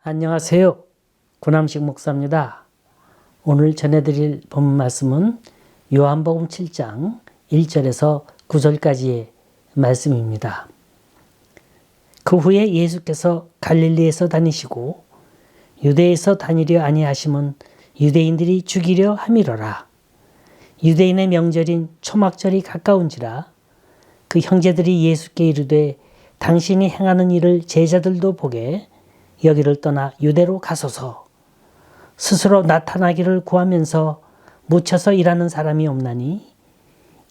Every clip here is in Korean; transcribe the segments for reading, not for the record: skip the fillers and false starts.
안녕하세요. 구남식 목사입니다. 오늘 전해드릴 본문 말씀은 요한복음 7장 1절에서 9절까지의 말씀입니다. 그 후에 예수께서 갈릴리에서 다니시고 유대에서 다니려 아니하심은 유대인들이 죽이려 함이로라. 유대인의 명절인 초막절이 가까운지라. 그 형제들이 예수께 이르되 당신이 행하는 일을 제자들도 보게 여기를 떠나 유대로 가소서. 스스로 나타나기를 구하면서 묻혀서 일하는 사람이 없나니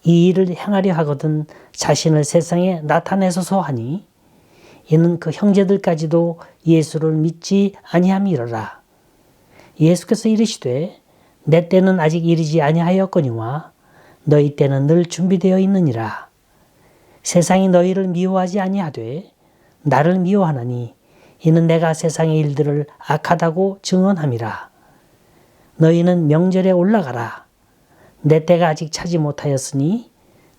이 일을 행하려 하거든 자신을 세상에 나타내소서 하니 이는 그 형제들까지도 예수를 믿지 아니함이로라. 예수께서 이르시되 내 때는 아직 이르지 아니하였거니와 너희 때는 늘 준비되어 있느니라. 세상이 너희를 미워하지 아니하되 나를 미워하나니 이는 내가 세상의 일들을 악하다고 증언함이라. 너희는 명절에 올라가라. 내 때가 아직 차지 못하였으니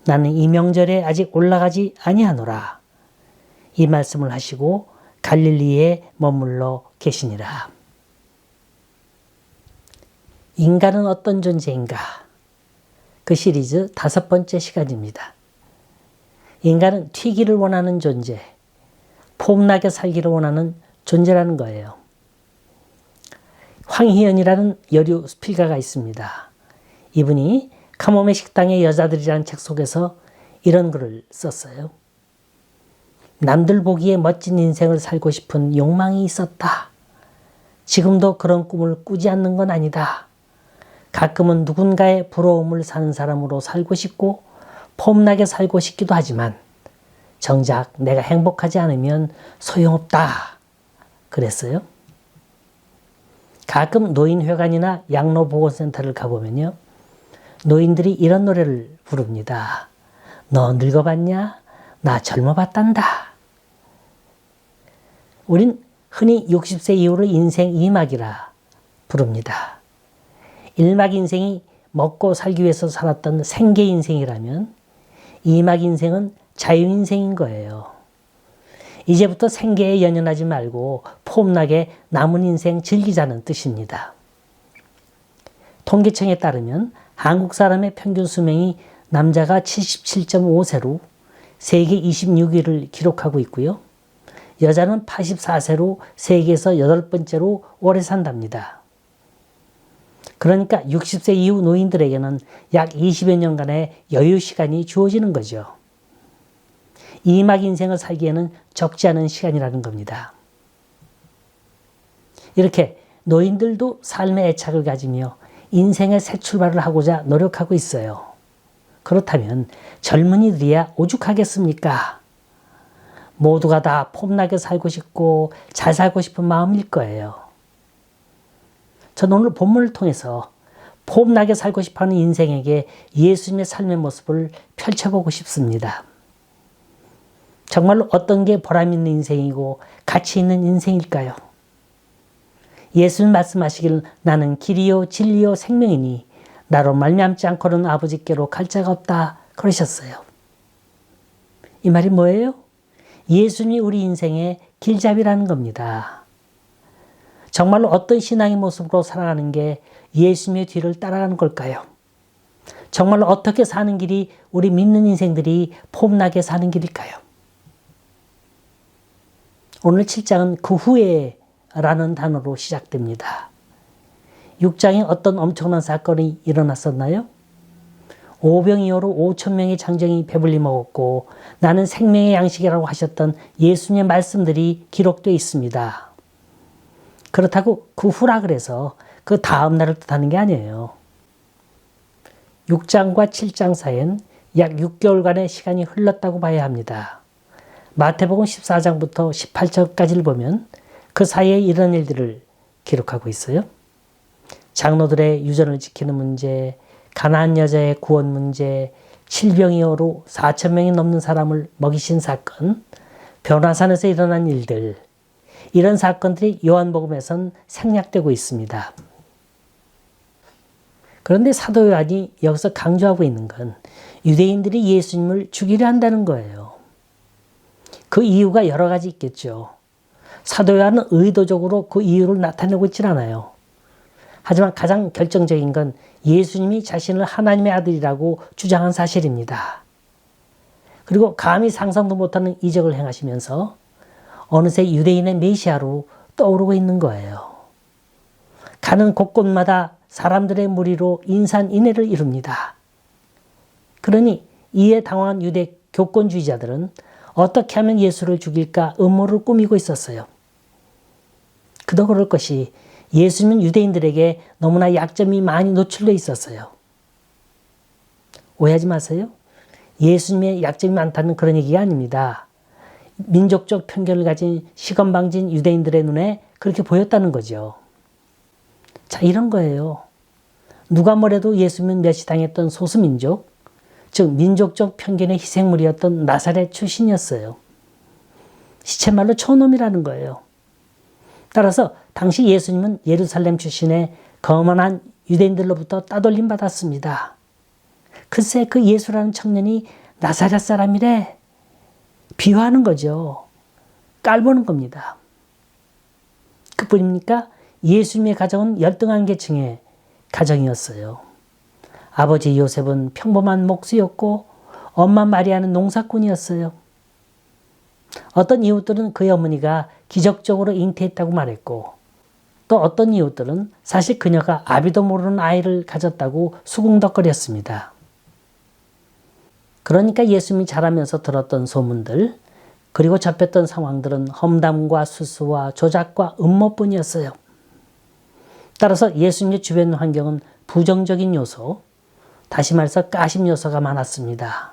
나는 이 명절에 아직 올라가지 아니하노라. 이 말씀을 하시고 갈릴리에 머물러 계시니라. 인간은 어떤 존재인가? 그 시리즈 5번째 시간입니다. 인간은 튀기를 원하는 존재, 폼나게 살기를 원하는 존재라는 거예요. 황희연이라는 여류 수필가가 있습니다. 이분이 카모메 식당의 여자들이라는 책 속에서 이런 글을 썼어요. 남들 보기에 멋진 인생을 살고 싶은 욕망이 있었다. 지금도 그런 꿈을 꾸지 않는 건 아니다. 가끔은 누군가의 부러움을 사는 사람으로 살고 싶고 폼나게 살고 싶기도 하지만 정작 내가 행복하지 않으면 소용없다. 그랬어요. 가끔 노인회관이나 양로보건센터를 가보면요. 노인들이 이런 노래를 부릅니다. 너 늙어봤냐? 나 젊어봤단다. 우린 흔히 60세 이후를 인생 2막이라 부릅니다. 1막 인생이 먹고 살기 위해서 살았던 생계 인생이라면 2막 인생은 자유인생인 거예요. 이제부터 생계에 연연하지 말고 폼나게 남은 인생 즐기자는 뜻입니다. 통계청에 따르면 한국 사람의 평균 수명이 남자가 77.5세로 세계 26위를 기록하고 있고요. 여자는 84세로 세계에서 8번째로 오래 산답니다. 그러니까 60세 이후 노인들에게는 약 20여 년간의 여유 시간이 주어지는 거죠. 2막 인생을 살기에는 적지 않은 시간이라는 겁니다. 이렇게 노인들도 삶의 애착을 가지며 인생의 새 출발을 하고자 노력하고 있어요. 그렇다면 젊은이들이야 오죽하겠습니까? 모두가 다 폼나게 살고 싶고 잘 살고 싶은 마음일 거예요. 저는 오늘 본문을 통해서 폼나게 살고 싶어하는 인생에게 예수님의 삶의 모습을 펼쳐보고 싶습니다. 정말로 어떤 게 보람 있는 인생이고 가치 있는 인생일까요? 예수님 말씀하시길 나는 길이요 진리요 생명이니 나로 말미암지 않고는 아버지께로 갈 자가 없다 그러셨어요. 이 말이 뭐예요? 예수님이 우리 인생의 길잡이라는 겁니다. 정말로 어떤 신앙의 모습으로 살아가는 게 예수님의 뒤를 따라가는 걸까요? 정말로 어떻게 사는 길이 우리 믿는 인생들이 폼나게 사는 길일까요? 오늘 7장은 그 후에 라는 단어로 시작됩니다. 6장에 어떤 엄청난 사건이 일어났었나요? 오병이어로 5,000명의 장정이 배불리 먹었고 나는 생명의 양식이라고 하셨던 예수님의 말씀들이 기록되어 있습니다. 그렇다고 그 후라 그래서 그 다음 날을 뜻하는 게 아니에요. 6장과 7장 사이엔 약 6개월간의 시간이 흘렀다고 봐야 합니다. 마태복음 14장부터 18장까지를 보면 그 사이에 이런 일들을 기록하고 있어요. 장로들의 유전을 지키는 문제, 가나안 여자의 구원 문제, 질병이어로 4,000명이 넘는 사람을 먹이신 사건, 변화산에서 일어난 일들, 이런 사건들이 요한복음에선 생략되고 있습니다. 그런데 사도 요한이 여기서 강조하고 있는 건 유대인들이 예수님을 죽이려 한다는 거예요. 그 이유가 여러 가지 있겠죠. 사도 요한은 의도적으로 그 이유를 나타내고 있질 않아요. 하지만 가장 결정적인 건 예수님이 자신을 하나님의 아들이라고 주장한 사실입니다. 그리고 감히 상상도 못하는 이적을 행하시면서 어느새 유대인의 메시아로 떠오르고 있는 거예요. 가는 곳곳마다 사람들의 무리로 인산인해를 이룹니다. 그러니 이에 당황한 유대 교권주의자들은 어떻게 하면 예수를 죽일까 음모를 꾸미고 있었어요. 그도 그럴 것이 예수님은 유대인들에게 너무나 약점이 많이 노출되어 있었어요. 오해하지 마세요. 예수님의 약점이 많다는 그런 얘기가 아닙니다. 민족적 편견을 가진 시건방진 유대인들의 눈에 그렇게 보였다는 거죠. 자, 이런 거예요. 누가 뭐래도 예수님은 멸시당했던 소수민족, 즉 민족적 편견의 희생물이었던 나사렛 출신이었어요. 시쳇말로 촌놈이라는 거예요. 따라서 당시 예수님은 예루살렘 출신의 거만한 유대인들로부터 따돌림 받았습니다. 글쎄 그 예수라는 청년이 나사렛 사람이래. 비유하는 거죠. 깔보는 겁니다. 그뿐입니까? 예수님의 가정은 열등한 계층의 가정이었어요. 아버지 요셉은 평범한 목수였고 엄마 마리아는 농사꾼이었어요. 어떤 이웃들은 그의 어머니가 기적적으로 잉태했다고 말했고 또 어떤 이웃들은 사실 그녀가 아비도 모르는 아이를 가졌다고 수긍덕거렸습니다. 그러니까 예수님이 자라면서 들었던 소문들 그리고 접했던 상황들은 험담과 수수와 조작과 음모뿐이었어요. 따라서 예수님의 주변 환경은 부정적인 요소, 다시 말해서 가심 요소가 많았습니다.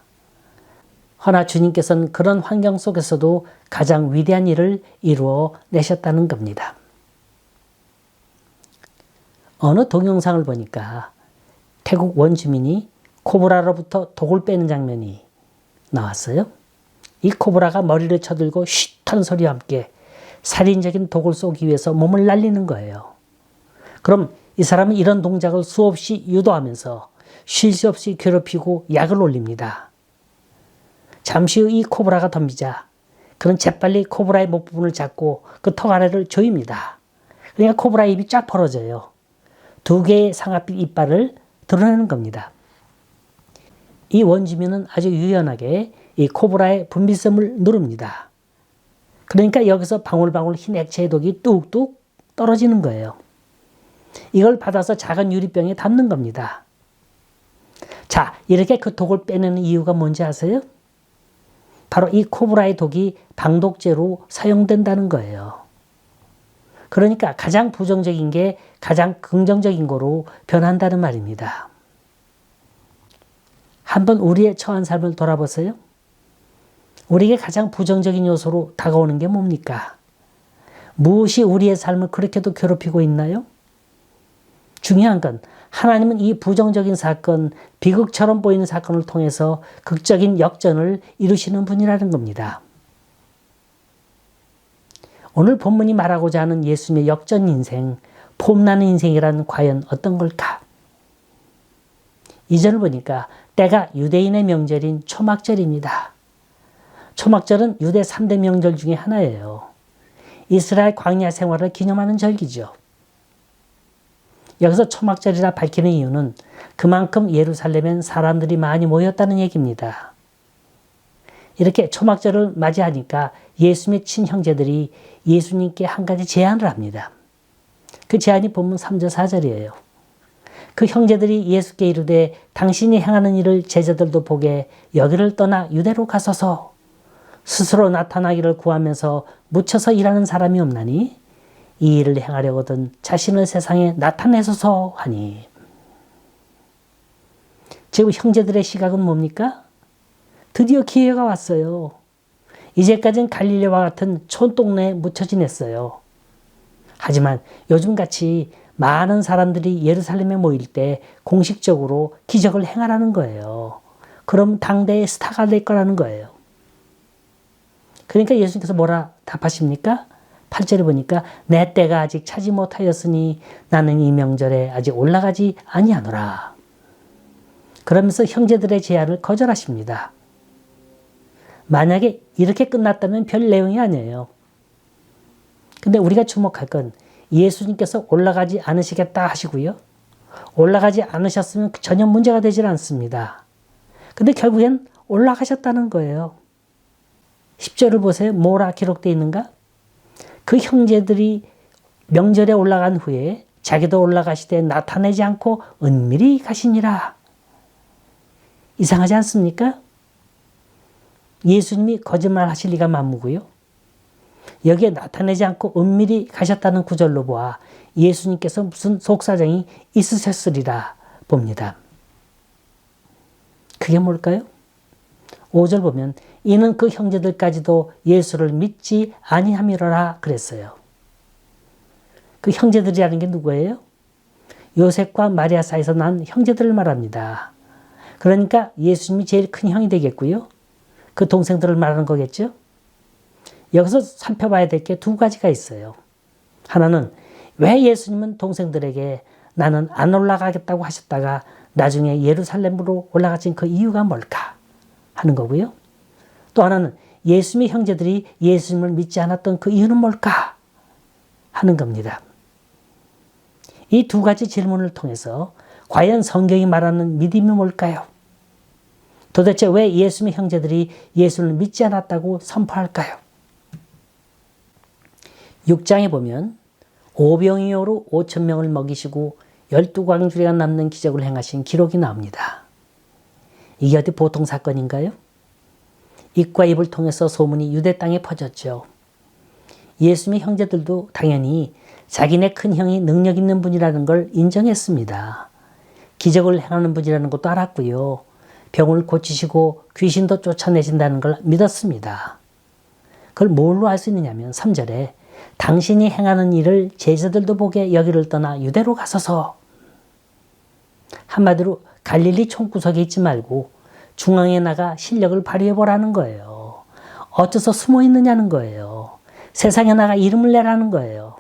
허나 주님께서는 그런 환경 속에서도 가장 위대한 일을 이루어 내셨다는 겁니다. 어느 동영상을 보니까 태국 원주민이 코브라로부터 독을 빼는 장면이 나왔어요. 이 코브라가 머리를 쳐들고 쉿한 소리와 함께 살인적인 독을 쏘기 위해서 몸을 날리는 거예요. 그럼 이 사람은 이런 동작을 수없이 유도하면서 쉴 새 없이 괴롭히고 약을 올립니다. 잠시 후 이 코브라가 덤비자 그는 재빨리 코브라의 목 부분을 잡고 그 턱 아래를 조입니다. 그러니까 코브라의 입이 쫙 벌어져요. 두 개의 상아빛 이빨을 드러내는 겁니다. 이 원주민은 아주 유연하게 이 코브라의 분비섬을 누릅니다. 그러니까 여기서 방울방울 흰 액체의 독이 뚝뚝 떨어지는 거예요. 이걸 받아서 작은 유리병에 담는 겁니다. 자, 이렇게 그 독을 빼내는 이유가 뭔지 아세요? 바로 이 코브라의 독이 방독제로 사용된다는 거예요. 그러니까 가장 부정적인 게 가장 긍정적인 거로 변한다는 말입니다. 한번 우리의 처한 삶을 돌아보세요. 우리에게 가장 부정적인 요소로 다가오는 게 뭡니까? 무엇이 우리의 삶을 그렇게도 괴롭히고 있나요? 중요한 건 하나님은 이 부정적인 사건, 비극처럼 보이는 사건을 통해서 극적인 역전을 이루시는 분이라는 겁니다. 오늘 본문이 말하고자 하는 예수님의 역전 인생, 폼나는 인생이란 과연 어떤 걸까? 2절을 보니까 때가 유대인의 명절인 초막절입니다. 초막절은 유대 3대 명절 중에 하나예요. 이스라엘 광야 생활을 기념하는 절기죠. 여기서 초막절이라 밝히는 이유는 그만큼 예루살렘엔 사람들이 많이 모였다는 얘기입니다. 이렇게 초막절을 맞이하니까 예수님의 친형제들이 예수님께 한 가지 제안을 합니다. 그 제안이 본문 3절 4절이에요. 그 형제들이 예수께 이르되 당신이 행하는 일을 제자들도 보게 여기를 떠나 유대로 가소서. 스스로 나타나기를 구하면서 묻혀서 일하는 사람이 없나니 이 일을 행하려거든 자신을 세상에 나타내소서 하니. 지금 형제들의 시각은 뭡니까? 드디어 기회가 왔어요. 이제까지는 갈릴리와 같은 촌동네에 묻혀 지냈어요. 하지만 요즘같이 많은 사람들이 예루살렘에 모일 때 공식적으로 기적을 행하라는 거예요. 그럼 당대의 스타가 될 거라는 거예요. 그러니까 예수님께서 뭐라 답하십니까? 8절에 보니까 내 때가 아직 차지 못하였으니 나는 이 명절에 아직 올라가지 아니하노라. 그러면서 형제들의 제안을 거절하십니다. 만약에 이렇게 끝났다면 별 내용이 아니에요. 근데 우리가 주목할 건 예수님께서 올라가지 않으시겠다 하시고요. 올라가지 않으셨으면 전혀 문제가 되질 않습니다. 근데 결국엔 올라가셨다는 거예요. 10절을 보세요. 뭐라 기록되어 있는가? 그 형제들이 명절에 올라간 후에 자기도 올라가시되 나타내지 않고 은밀히 가시니라. 이상하지 않습니까? 예수님이 거짓말 하실 리가 만무고요. 여기에 나타내지 않고 은밀히 가셨다는 구절로 보아 예수님께서 무슨 속사정이 있으셨으리라 봅니다. 그게 뭘까요? 5절 보면 이는 그 형제들까지도 예수를 믿지 아니함이로라 그랬어요. 그 형제들이라는 게 누구예요? 요셉과 마리아 사이에서 난 형제들을 말합니다. 그러니까 예수님이 제일 큰 형이 되겠고요. 그 동생들을 말하는 거겠죠. 여기서 살펴봐야 될 게 두 가지가 있어요. 하나는 왜 예수님은 동생들에게 나는 안 올라가겠다고 하셨다가 나중에 예루살렘으로 올라가신 그 이유가 뭘까 하는 거고요. 또 하나는 예수님의 형제들이 예수님을 믿지 않았던 그 이유는 뭘까 하는 겁니다. 이 두 가지 질문을 통해서 과연 성경이 말하는 믿음이 뭘까요? 도대체 왜 예수님의 형제들이 예수를 믿지 않았다고 선포할까요? 6장에 보면 오병이어로 5,000명을 먹이시고 12광주리가 남는 기적을 행하신 기록이 나옵니다. 이게 어디 보통 사건인가요? 입과 입을 통해서 소문이 유대 땅에 퍼졌죠. 예수님의 형제들도 당연히 자기네 큰 형이 능력 있는 분이라는 걸 인정했습니다. 기적을 행하는 분이라는 것도 알았고요. 병을 고치시고 귀신도 쫓아내신다는 걸 믿었습니다. 그걸 뭘로 알 수 있느냐면 3절에 당신이 행하는 일을 제자들도 보게 여기를 떠나 유대로 가소서. 한마디로 갈릴리 총구석에 있지 말고 중앙에 나가 실력을 발휘해보라는 거예요. 어째서 숨어 있느냐는 거예요. 세상에 나가 이름을 내라는 거예요.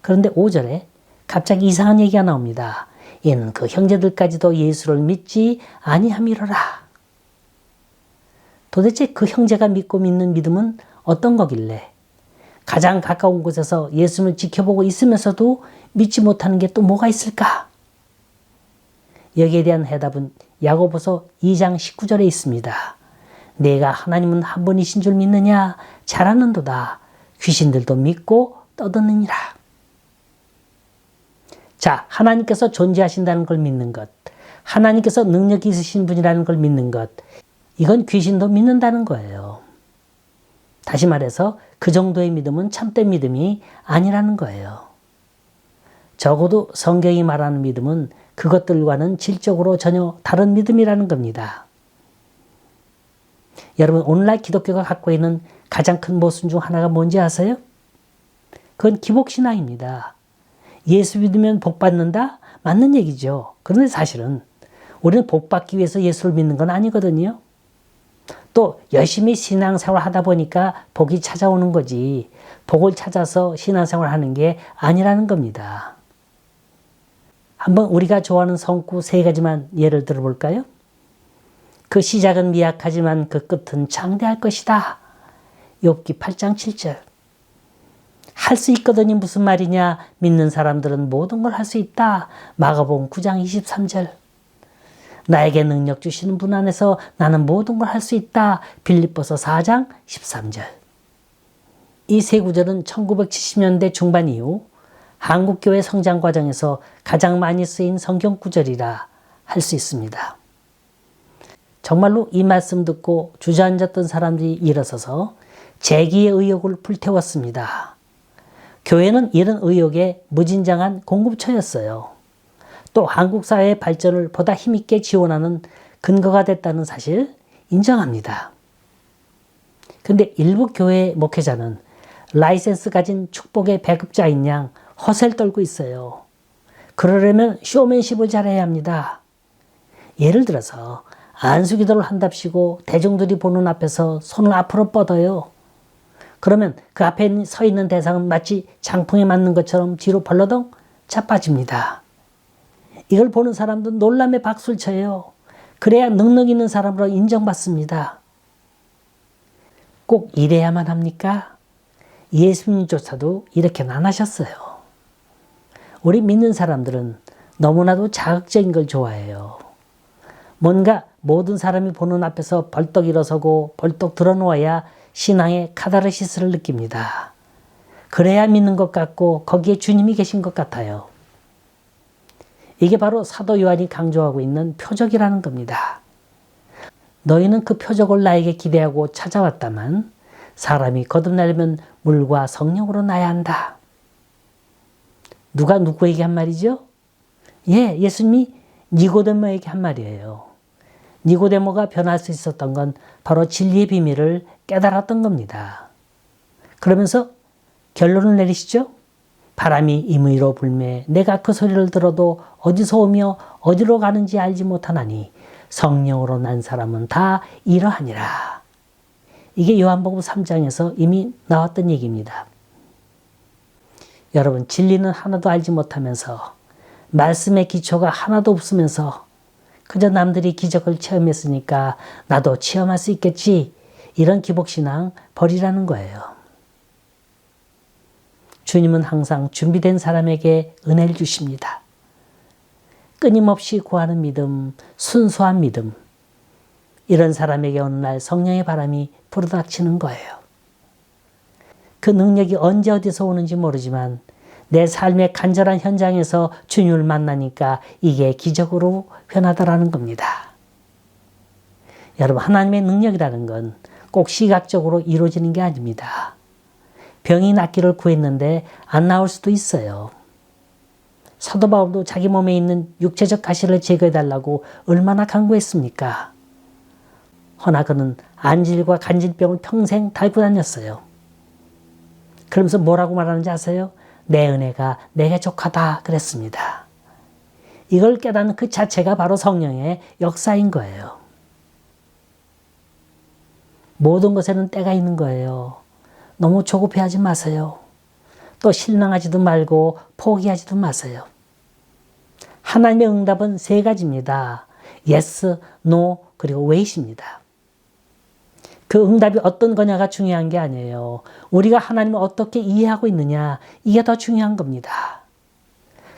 그런데 5절에 갑자기 이상한 얘기가 나옵니다. 이는 그 형제들까지도 예수를 믿지 아니함이로라. 도대체 그 형제가 믿고 믿는 믿음은 어떤 거길래 가장 가까운 곳에서 예수님을 지켜보고 있으면서도 믿지 못하는 게 또 뭐가 있을까? 여기에 대한 해답은 야고보서 2장 19절에 있습니다. 내가 하나님은 한 분이신 줄 믿느냐? 잘 아는도다. 귀신들도 믿고 떠드느니라. 자, 하나님께서 존재하신다는 걸 믿는 것, 하나님께서 능력이 있으신 분이라는 걸 믿는 것, 이건 귀신도 믿는다는 거예요. 다시 말해서 그 정도의 믿음은 참된 믿음이 아니라는 거예요. 적어도 성경이 말하는 믿음은 그것들과는 질적으로 전혀 다른 믿음이라는 겁니다. 여러분, 오늘날 기독교가 갖고 있는 가장 큰 모순 중 하나가 뭔지 아세요? 그건 기복신앙입니다. 예수 믿으면 복 받는다? 맞는 얘기죠. 그런데 사실은 우리는 복 받기 위해서 예수를 믿는 건 아니거든요. 또 열심히 신앙생활 하다 보니까 복이 찾아오는 거지 복을 찾아서 신앙생활 하는 게 아니라는 겁니다. 한번 우리가 좋아하는 성구 3가지만 예를 들어볼까요? 그 시작은 미약하지만 그 끝은 장대할 것이다. 욥기 8장 7절. 할 수 있거든이 무슨 말이냐? 믿는 사람들은 모든 걸 할 수 있다. 마가복음 9장 23절. 나에게 능력 주시는 분 안에서 나는 모든 걸 할 수 있다. 빌립보서 4장 13절. 이 세 구절은 1970년대 중반 이후 한국교회 성장 과정에서 가장 많이 쓰인 성경 구절이라 할 수 있습니다. 정말로 이 말씀 듣고 주저앉았던 사람들이 일어서서 재기의 의욕을 불태웠습니다. 교회는 이런 의욕에 무진장한 공급처였어요. 또 한국 사회의 발전을 보다 힘있게 지원하는 근거가 됐다는 사실 인정합니다. 그런데 일부 교회 목회자는 라이센스 가진 축복의 배급자인 양 허세를 떨고 있어요. 그러려면 쇼맨십을 잘해야 합니다. 예를 들어서 안수기도를 한답시고 대중들이 보는 앞에서 손을 앞으로 뻗어요. 그러면 그 앞에 서 있는 대상은 마치 장풍에 맞는 것처럼 뒤로 벌러덩 자빠집니다. 이걸 보는 사람도 놀람에 박수를 쳐요. 그래야 능력 있는 사람으로 인정받습니다. 꼭 이래야만 합니까? 예수님조차도 이렇게는 안 하셨어요. 우리 믿는 사람들은 너무나도 자극적인 걸 좋아해요. 뭔가 모든 사람이 보는 앞에서 벌떡 일어서고 벌떡 드러누워야 신앙의 카타르시스를 느낍니다. 그래야 믿는 것 같고 거기에 주님이 계신 것 같아요. 이게 바로 사도 요한이 강조하고 있는 표적이라는 겁니다. 너희는 그 표적을 나에게 기대하고 찾아왔다만 사람이 거듭나려면 물과 성령으로 나야 한다. 누가 누구에게 한 말이죠? 예수님이 니고데모에게 한 말이에요. 니고데모가 변할 수 있었던 건 바로 진리의 비밀을 깨달았던 겁니다. 그러면서 결론을 내리시죠? 바람이 임의로 불매 내가 그 소리를 들어도 어디서 오며 어디로 가는지 알지 못하나니 성령으로 난 사람은 다 이러하니라. 이게 요한복음 3장에서 이미 나왔던 얘기입니다. 여러분, 진리는 하나도 알지 못하면서 말씀의 기초가 하나도 없으면서 그저 남들이 기적을 체험했으니까 나도 체험할 수 있겠지, 이런 기복신앙 버리라는 거예요. 주님은 항상 준비된 사람에게 은혜를 주십니다. 끊임없이 구하는 믿음, 순수한 믿음, 이런 사람에게 어느 날 성령의 바람이 불어닥치는 거예요. 그 능력이 언제 어디서 오는지 모르지만 내 삶의 간절한 현장에서 주님을 만나니까 이게 기적으로 변하더라는 겁니다. 여러분, 하나님의 능력이라는 건 꼭 시각적으로 이루어지는 게 아닙니다. 병이 낫기를 구했는데 안 나올 수도 있어요. 사도 바울도 자기 몸에 있는 육체적 가시를 제거해달라고 얼마나 간구했습니까? 허나 그는 안질과 간질병을 평생 달고 다녔어요. 그러면서 뭐라고 말하는지 아세요? 내 은혜가 내게 족하다 그랬습니다. 이걸 깨닫는 그 자체가 바로 성령의 역사인 거예요. 모든 것에는 때가 있는 거예요. 너무 조급해하지 마세요. 또 실망하지도 말고 포기하지도 마세요. 하나님의 응답은 세 가지입니다. Yes, No, 그리고 Wait입니다. 그 응답이 어떤 거냐가 중요한 게 아니에요. 우리가 하나님을 어떻게 이해하고 있느냐, 이게 더 중요한 겁니다.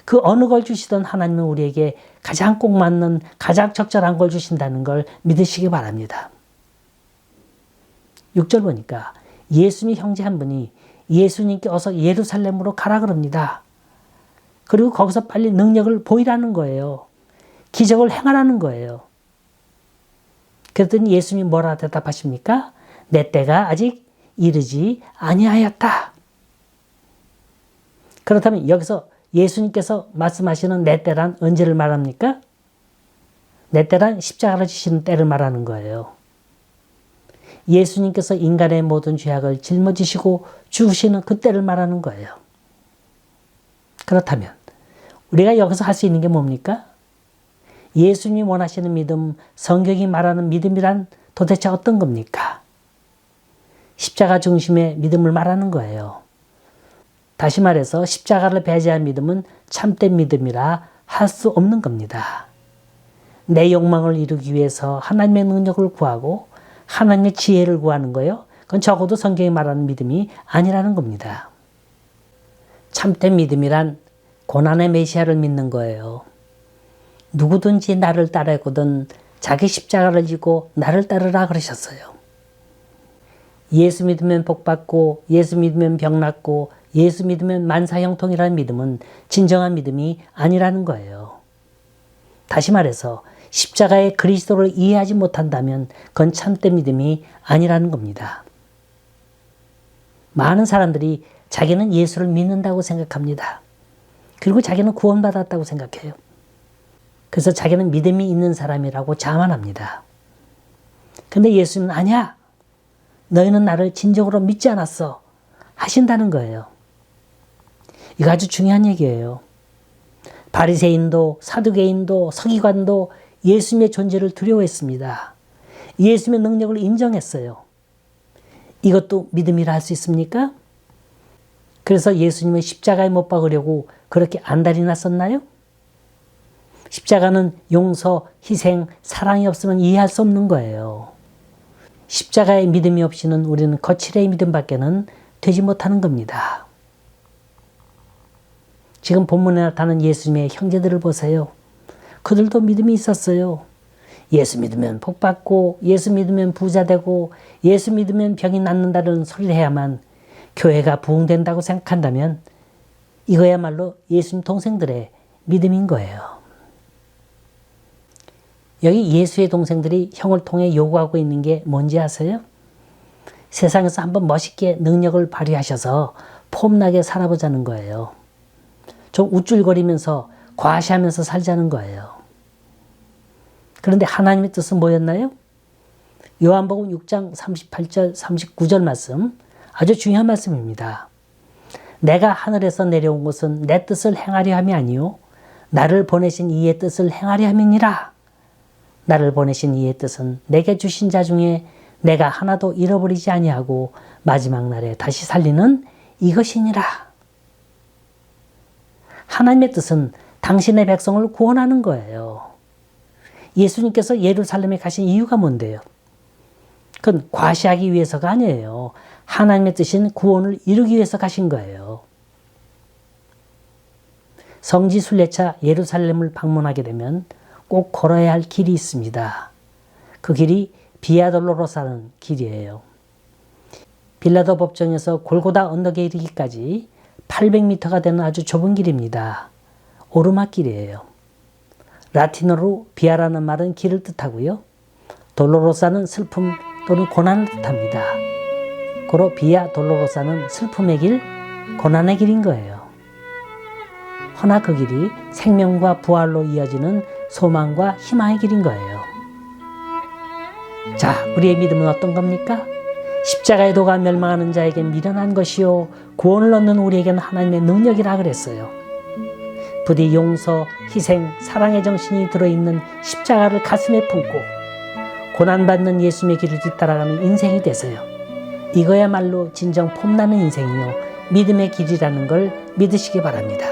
그 어느 걸 주시던 하나님은 우리에게 가장 꼭 맞는, 가장 적절한 걸 주신다는 걸 믿으시기 바랍니다. 6절 보니까 예수님 형제 한 분이 예수님께 어서 예루살렘으로 가라 그럽니다. 그리고 거기서 빨리 능력을 보이라는 거예요. 기적을 행하라는 거예요. 그랬더니 예수님이 뭐라 대답하십니까? 내 때가 아직 이르지 아니하였다. 그렇다면 여기서 예수님께서 말씀하시는 내 때란 언제를 말합니까? 내 때란 십자가를 지시는 때를 말하는 거예요. 예수님께서 인간의 모든 죄악을 짊어지시고 죽으시는 그때를 말하는 거예요. 그렇다면 우리가 여기서 할 수 있는 게 뭡니까? 예수님이 원하시는 믿음, 성경이 말하는 믿음이란 도대체 어떤 겁니까? 십자가 중심의 믿음을 말하는 거예요. 다시 말해서 십자가를 배제한 믿음은 참된 믿음이라 할 수 없는 겁니다. 내 욕망을 이루기 위해서 하나님의 능력을 구하고 하나님의 지혜를 구하는 거예요. 그건 적어도 성경이 말하는 믿음이 아니라는 겁니다. 참된 믿음이란 고난의 메시아를 믿는 거예요. 누구든지 나를 따르거든 자기 십자가를 지고 나를 따르라 그러셨어요. 예수 믿으면 복받고, 예수 믿으면 병 낫고, 예수 믿으면 만사형통이라는 믿음은 진정한 믿음이 아니라는 거예요. 다시 말해서 십자가의 그리스도를 이해하지 못한다면 그건 참된 믿음이 아니라는 겁니다. 많은 사람들이 자기는 예수를 믿는다고 생각합니다. 그리고 자기는 구원받았다고 생각해요. 그래서 자기는 믿음이 있는 사람이라고 자만합니다. 근데 예수님은 아니야. 너희는 나를 진정으로 믿지 않았어. 하신다는 거예요. 이거 아주 중요한 얘기예요. 바리새인도 사두개인도 서기관도 예수님의 존재를 두려워했습니다. 예수님의 능력을 인정했어요. 이것도 믿음이라 할 수 있습니까? 그래서 예수님을 십자가에 못 박으려고 그렇게 안달이 났었나요? 십자가는 용서, 희생, 사랑이 없으면 이해할 수 없는 거예요. 십자가의 믿음이 없이는 우리는 거칠의 믿음밖에는 되지 못하는 겁니다. 지금 본문에 나타나는 예수님의 형제들을 보세요. 그들도 믿음이 있었어요. 예수 믿으면 복 받고, 예수 믿으면 부자 되고, 예수 믿으면 병이 낫는다는 소리를 해야만 교회가 부흥된다고 생각한다면 이거야말로 예수님 동생들의 믿음인 거예요. 여기 예수의 동생들이 형을 통해 요구하고 있는 게 뭔지 아세요? 세상에서 한번 멋있게 능력을 발휘하셔서 폼나게 살아보자는 거예요. 좀 우쭐거리면서 과시하면서 살자는 거예요. 그런데 하나님의 뜻은 뭐였나요? 요한복음 6장 38절 39절 말씀, 아주 중요한 말씀입니다. 내가 하늘에서 내려온 것은 내 뜻을 행하려 함이 아니요 나를 보내신 이의 뜻을 행하려 함이니라. 나를 보내신 이의 뜻은 내게 주신 자 중에 내가 하나도 잃어버리지 아니하고 마지막 날에 다시 살리는 이것이니라. 하나님의 뜻은 당신의 백성을 구원하는 거예요. 예수님께서 예루살렘에 가신 이유가 뭔데요? 그건 과시하기 위해서가 아니에요. 하나님의 뜻인 구원을 이루기 위해서 가신 거예요. 성지 순례차 예루살렘을 방문하게 되면 꼭 걸어야 할 길이 있습니다. 그 길이 비아 돌로로사는 길이에요. 빌라도 법정에서 골고다 언덕에 이르기까지 800m가 되는 아주 좁은 길입니다. 오르막길이에요. 라틴어로 비아라는 말은 길을 뜻하고요. 돌로로사는 슬픔 또는 고난을 뜻합니다. 고로 비아 돌로로사는 슬픔의 길, 고난의 길인 거예요. 허나 그 길이 생명과 부활로 이어지는 소망과 희망의 길인 거예요. 자, 우리의 믿음은 어떤 겁니까? 십자가의 도가 멸망하는 자에겐 미련한 것이요 구원을 얻는 우리에게는 하나님의 능력이라 그랬어요. 부디 용서, 희생, 사랑의 정신이 들어있는 십자가를 가슴에 품고 고난받는 예수님의 길을 뒤따라가는 인생이 되세요. 이거야말로 진정 폼나는 인생이요 믿음의 길이라는 걸 믿으시기 바랍니다.